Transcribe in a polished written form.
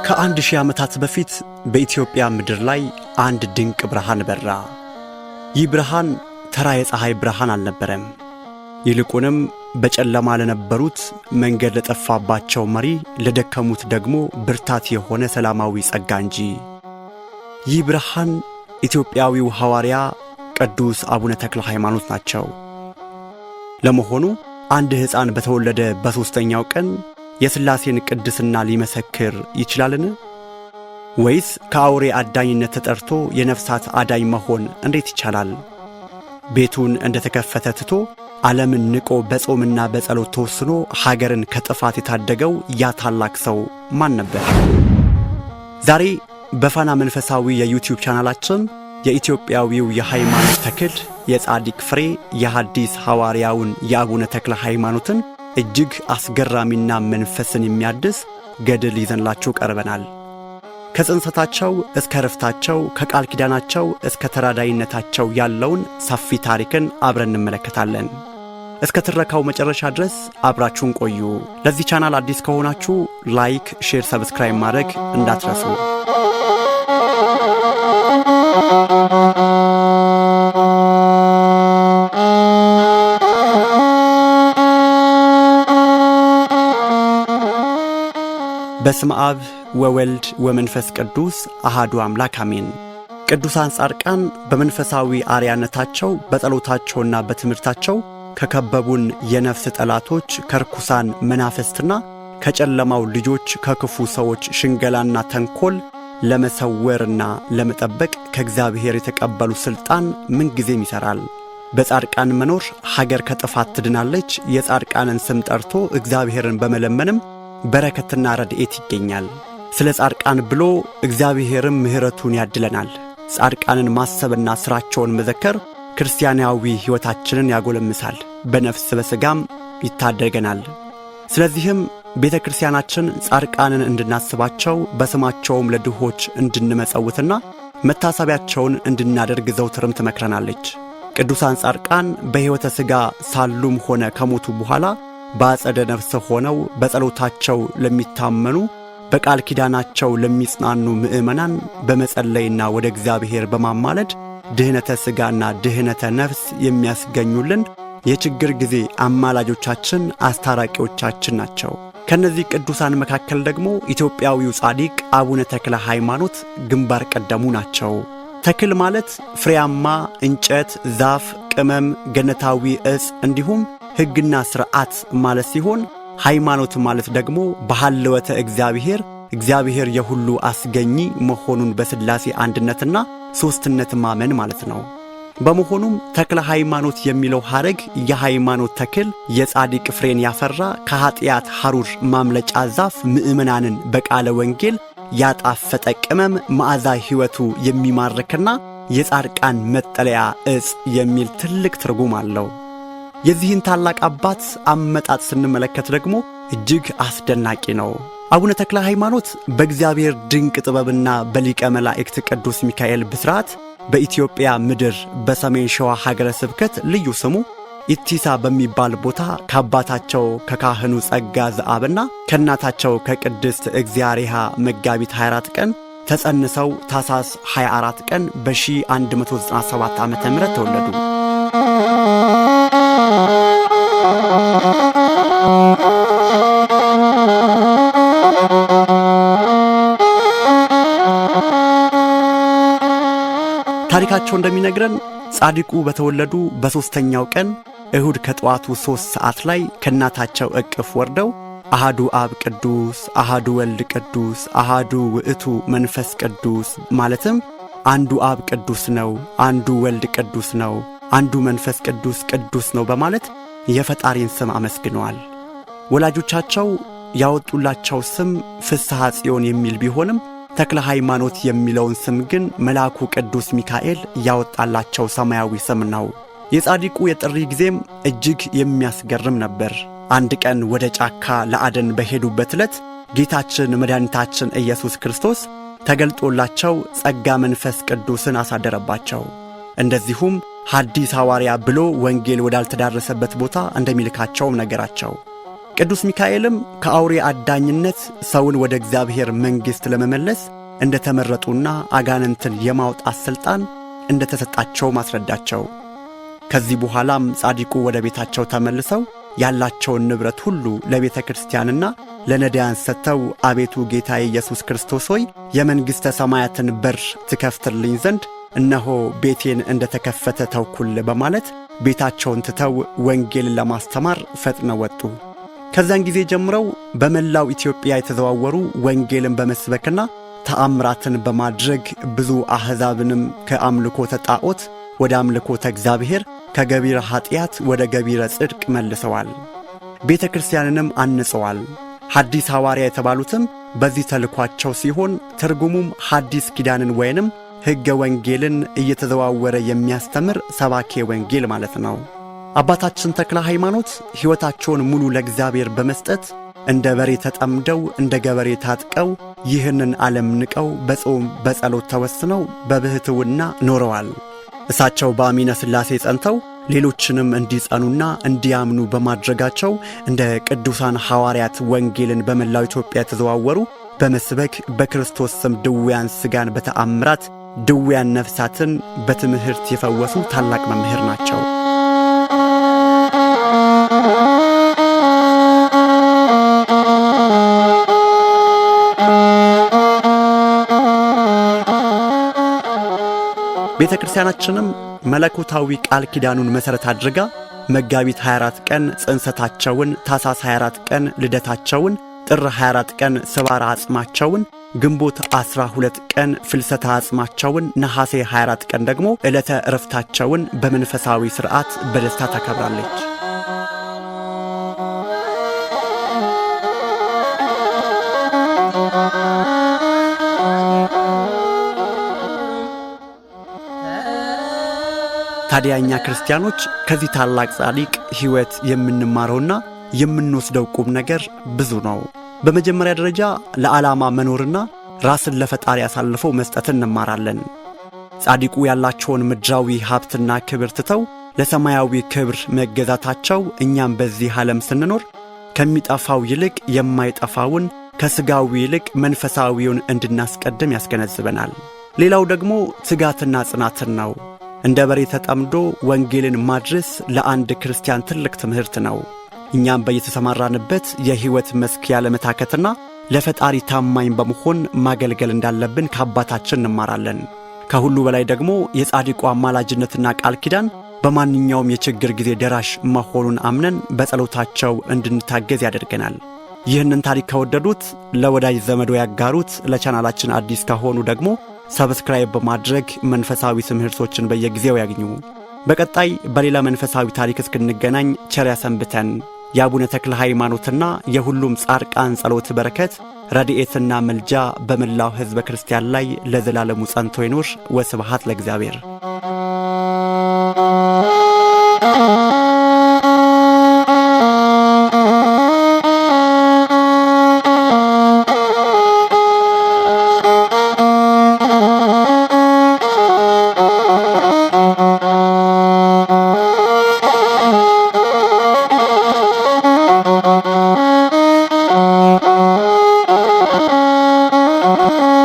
ከአንድ ሺህ ዓመታት በፊት በኢትዮጵያ ምድር ላይ አንድ ድንቅ ብርሃን በራ። ይህ ብርሃን ተራ የፀሐይ ብርሃን አልነበረም። ይልቁንም በጨለማ ለነበሩት መንገድ ለጠፋባቸው መሪ ለደከሙት ደግሞ ብርታት የሆነ ሰላማዊ ጸጋ እንጂ። ይህ ብርሃን ኢትዮጵያዊው ሐዋርያ ቅዱስ አቡነ ተክለ ሃይማኖት ናቸው። ለመሆኑ አንድ ሕፃን በተወለደ በሦስተኛው ቀን የሥላሴን ቅድስና ሊመሰክር ይችላልን? ወይስ ከአውሬ አዳኝነት ተጠርቶ የነፍሳት አዳኝ መሆን እንዴት ይቻላል? ቤቱን እንደተከፈተ ትቶ ዓለምን ንቆ በጾምና በጸሎት ተወስኖ ሀገርን ከጥፋት የታደገው ያ ታላቅ ሰው ማን ነበር? ዛሬ በፋና መንፈሳዊ የዩቲዩብ ቻናላችን የኢትዮጵያዊው የሃይማኖት ተክል የጻድቅ ፍሬ የሐዲስ ሐዋርያውን የአቡነ ተክለ ሃይማኖትን እጅግ አስገራሚና መንፈስን የሚያድስ ገድል ይዘንላችሁ ቀርበናል። ከጽንሰታቸው እስከ ረፍታቸው፣ ከቃል ኪዳናቸው እስከ ተራዳይነታቸው ያለውን ሰፊ ታሪክን አብረን እንመለከታለን። እስከ ትረካው መጨረሻ ድረስ አብራችሁን ቆዩ። ለዚህ ቻናል አዲስ ከሆናችሁ ላይክ፣ ሼር፣ ሰብስክራይብ ማድረግ እንዳትረሱ። በስመ አብ ወወልድ ወመንፈስ ቅዱስ አሃዱ አምላክ አሜን። ቅዱሳን ጻድቃን በመንፈሳዊ አርያነታቸው በጸሎታቸውና በትምህርታቸው ከከበቡን የነፍስ ጠላቶች ከርኩሳን መናፍስትና ከጨለማው ልጆች ከክፉ ሰዎች ሽንገላና ተንኮል ለመሰወርና ለመጠበቅ ከእግዚአብሔር የተቀበሉ ሥልጣን ምንጊዜም ይሠራል። በጻድቃን መኖር ሀገር ከጥፋት ትድናለች። የጻድቃንን ስም ጠርቶ እግዚአብሔርን በመለመንም በረከትና ረድኤት ይገኛል። ስለ ጻድቃን ብሎ እግዚአብሔርም ምሕረቱን ያድለናል። ጻድቃንን ማሰብና ሥራቸውን መዘከር ክርስቲያናዊ ሕይወታችንን ያጎለምሳል፣ በነፍስ በሥጋም ይታደገናል። ስለዚህም ቤተ ክርስቲያናችን ጻድቃንን እንድናስባቸው በስማቸውም ለድሆች እንድንመጸውትና መታሰቢያቸውን እንድናደርግ ዘውትርም ትመክረናለች። ቅዱሳን ጻድቃን በሕይወተ ሥጋ ሳሉም ሆነ ከሞቱ በኋላ በአጸደ ነፍስ ሆነው በጸሎታቸው ለሚታመኑ በቃል ኪዳናቸው ለሚጽናኑ ምእመናን በመጸለይና ወደ እግዚአብሔር በማማለድ ድህነተ ሥጋና ድህነተ ነፍስ የሚያስገኙልን የችግር ጊዜ አማላጆቻችን፣ አስታራቂዎቻችን ናቸው። ከነዚህ ቅዱሳን መካከል ደግሞ ኢትዮጵያዊው ጻድቅ አቡነ ተክለ ሃይማኖት ግንባር ቀደሙ ናቸው። ተክል ማለት ፍሬያማ እንጨት፣ ዛፍ፣ ቅመም፣ ገነታዊ ዕፅ እንዲሁም ሕግና ሥርዓት ማለት ሲሆን ሃይማኖት ማለት ደግሞ በሐልወተ እግዚአብሔር የሁሉ አስገኚ መሆኑን በሥላሴ አንድነትና ሦስትነት ማመን ማለት ነው። በመሆኑም ተክለ ሃይማኖት የሚለው ሐረግ የሃይማኖት ተክል የጻድቅ ፍሬን ያፈራ ከኀጢአት ሐሩር ማምለጫ ዛፍ ምእመናንን በቃለ ወንጌል ያጣፈጠ ቅመም መዓዛ ሕይወቱ የሚማርክና የጻድቃን መጠለያ ዕፅ የሚል ትልቅ ትርጉም አለው። የዚህን ታላቅ አባት አመጣጥ ስንመለከት ደግሞ እጅግ አስደናቂ ነው። አቡነ ተክለ ሃይማኖት በእግዚአብሔር ድንቅ ጥበብና በሊቀ መላእክት ቅዱስ ሚካኤል ብስራት በኢትዮጵያ ምድር በሰሜን ሸዋ ሀገረ ስብከት ልዩ ስሙ ኢቲሳ በሚባል ቦታ ከአባታቸው ከካህኑ ጸጋ ዘአብና ከእናታቸው ከቅድስት እግዚአርያ መጋቢት 24 ቀን ተጸንሰው ታኅሳስ 24 ቀን በ1197 ዓ.ም ተወለዱ። ታሪካቸው እንደሚነግረን ጻድቁ በተወለዱ በሦስተኛው ቀን እሁድ ከጠዋቱ 3 ሰዓት ላይ ከእናታቸው እቅፍ ወርደው አሃዱ አብ ቅዱስ፣ አሃዱ ወልድ ቅዱስ፣ አሃዱ ውእቱ መንፈስ ቅዱስ ማለትም አንዱ አብ ቅዱስ ነው፣ አንዱ ወልድ ቅዱስ ነው፣ አንዱ መንፈስ ቅዱስ ቅዱስ ነው በማለት የፈጣሪን ስም አመስግነዋል። ወላጆቻቸው ያወጡላቸው ስም ፍስሐ ጽዮን የሚል ቢሆንም ተክለ ሃይማኖት የሚለውን ስም ግን መልአኩ ቅዱስ ሚካኤል ያወጣላቸው ሰማያዊ ስም ነው። የጻድቁ የጥሪ ጊዜም እጅግ የሚያስገርም ነበር። አንድ ቀን ወደ ጫካ ለአደን በሄዱበት ዕለት ጌታችን መድኃኒታችን ኢየሱስ ክርስቶስ ተገልጦላቸው ጸጋ መንፈስ ቅዱስን አሳደረባቸው። እንደዚሁም ሐዲስ ሐዋርያ ብሎ ወንጌል ወዳልተዳረሰበት ቦታ እንደሚልካቸውም ነገራቸው። ቅዱስ ሚካኤልም ከአውሬ አዳኝነት ሰውን ወደ እግዚአብሔር መንግሥት ለመመለስ እንደተመረጡና አጋንንትን የማውጣት ሥልጣን እንደተሰጣቸው ማስረዳቸው። ከዚህ በኋላም ጻድቁ ወደ ቤታቸው ተመልሰው ያላቸውን ንብረት ሁሉ ለቤተ ክርስቲያንና ለነዳያን ሰጥተው አቤቱ ጌታዬ ኢየሱስ ክርስቶስ ሆይ የመንግሥተ ሰማያትን በር ትከፍትልኝ ዘንድ እነሆ ቤቴን እንደተከፈተ ተውኩል በማለት ቤታቸውን ትተው ወንጌልን ለማስተማር ፈጥነው ወጡ። ከዛን ጊዜ ጀምረው በመላው ኢትዮጵያ የተዘዋወሩ ወንጌልን በመስበክና ተአምራትን በማድረግ ብዙ አሕዛብንም ከአምልኮተ ጣዖት ወደ አምልኮተ እግዚአብሔር ከገቢረ ኃጢአት ወደ ገቢረ ጽድቅ መልሰዋል። ቤተ ክርስቲያንንም አንጸዋል። ሐዲስ ሐዋርያ የተባሉትም በዚህ ተልኳቸው ሲሆን ትርጉሙም ሐዲስ ኪዳንን ወይንም ሕገ ወንጌልን እየተዘዋወረ የሚያስተምር ሰባኬ ወንጌል ማለት ነው። አባታችን ተክለ ሃይማኖት ሕይወታቸውን ሙሉ ለእግዚአብሔር በመስጠት እንደ በሬ ተጠምደው እንደ ገበሬ ታጥቀው ይህንን ዓለም ንቀው በጾም በጸሎት ተወስነው በብሕትውና ኖረዋል። እሳቸው በአሚነ ሥላሴ ጸንተው ሌሎችንም እንዲጸኑና እንዲያምኑ በማድረጋቸው እንደ ቅዱሳን ሐዋርያት ወንጌልን በመላው ኢትዮጵያ የተዘዋወሩ በመስበክ በክርስቶስ ስም ድውያን ሥጋን በተአምራት ድውያን ነፍሳትን በትምህርት የፈወሱ ታላቅ መምህር ናቸው። ቤተ ክርስቲያናችንም መለኮታዊ ቃል ኪዳኑን መሠረት አድርጋ መጋቢት 24 ቀን ጽንሰታቸውን፣ ታኅሳስ 24 ቀን ልደታቸውን፣ ጥር 24 ቀን ስባራ አጽማቸውን፣ ግንቦት 12 ቀን ፍልሰታ አጽማቸውን፣ ነሐሴ 24 ቀን ደግሞ ዕለተ ዕረፍታቸውን በመንፈሳዊ ሥርዓት በደስታ ታከብራለች። ታዲያ እኛ ክርስቲያኖች ከዚህ ታላቅ ጻድቅ ሕይወት የምንማረውና የምንወስደው ቁም ነገር ብዙ ነው። በመጀመሪያ ደረጃ ለዓላማ መኖርና ራስን ለፈጣሪ አሳልፈው መስጠትን እንማራለን። ጻድቁ ያላቸውን ምድራዊ ሀብትና ክብር ትተው ለሰማያዊ ክብር መገዛታቸው እኛም በዚህ ዓለም ስንኖር ከሚጠፋው ይልቅ የማይጠፋውን ከሥጋዊ ይልቅ መንፈሳዊውን እንድናስቀድም ያስገነዝበናል። ሌላው ደግሞ ትጋትና ጽናትን ነው። እንደ በሬ ተጠምዶ ወንጌልን ማድረስ ለአንድ ክርስቲያን ትልቅ ትምህርት ነው። እኛም በየተሰማራንበት የሕይወት መስክ ያለመታከትና ለፈጣሪ ታማኝ በመሆን ማገልገል እንዳለብን ከአባታችን እንማራለን። ከሁሉ በላይ ደግሞ የጻድቁ አማላጅነትና ቃል ኪዳን በማንኛውም የችግር ጊዜ ደራሽ መሆኑን አምነን በጸሎታቸው እንድንታገዝ ያደርገናል። ይህንን ታሪክ ከወደዱት ለወዳጅ ዘመዶ ያጋሩት። ለቻናላችን አዲስ ከሆኑ ደግሞ ሰብስክራይብ በማድረግ መንፈሳዊ ትምህርቶችን በየጊዜው ያግኙ። በቀጣይ በሌላ መንፈሳዊ ታሪክ እስክንገናኝ ቸር ያሰንብተን። የአቡነ ተክለ ሃይማኖትና የሁሉም ጻድቃን ጸሎት በረከት ረድኤትና መልጃ በመላው ሕዝበ ክርስቲያን ላይ ለዘላለሙ ጸንቶ ይኑር። ወስብሐት ለእግዚአብሔር። Oh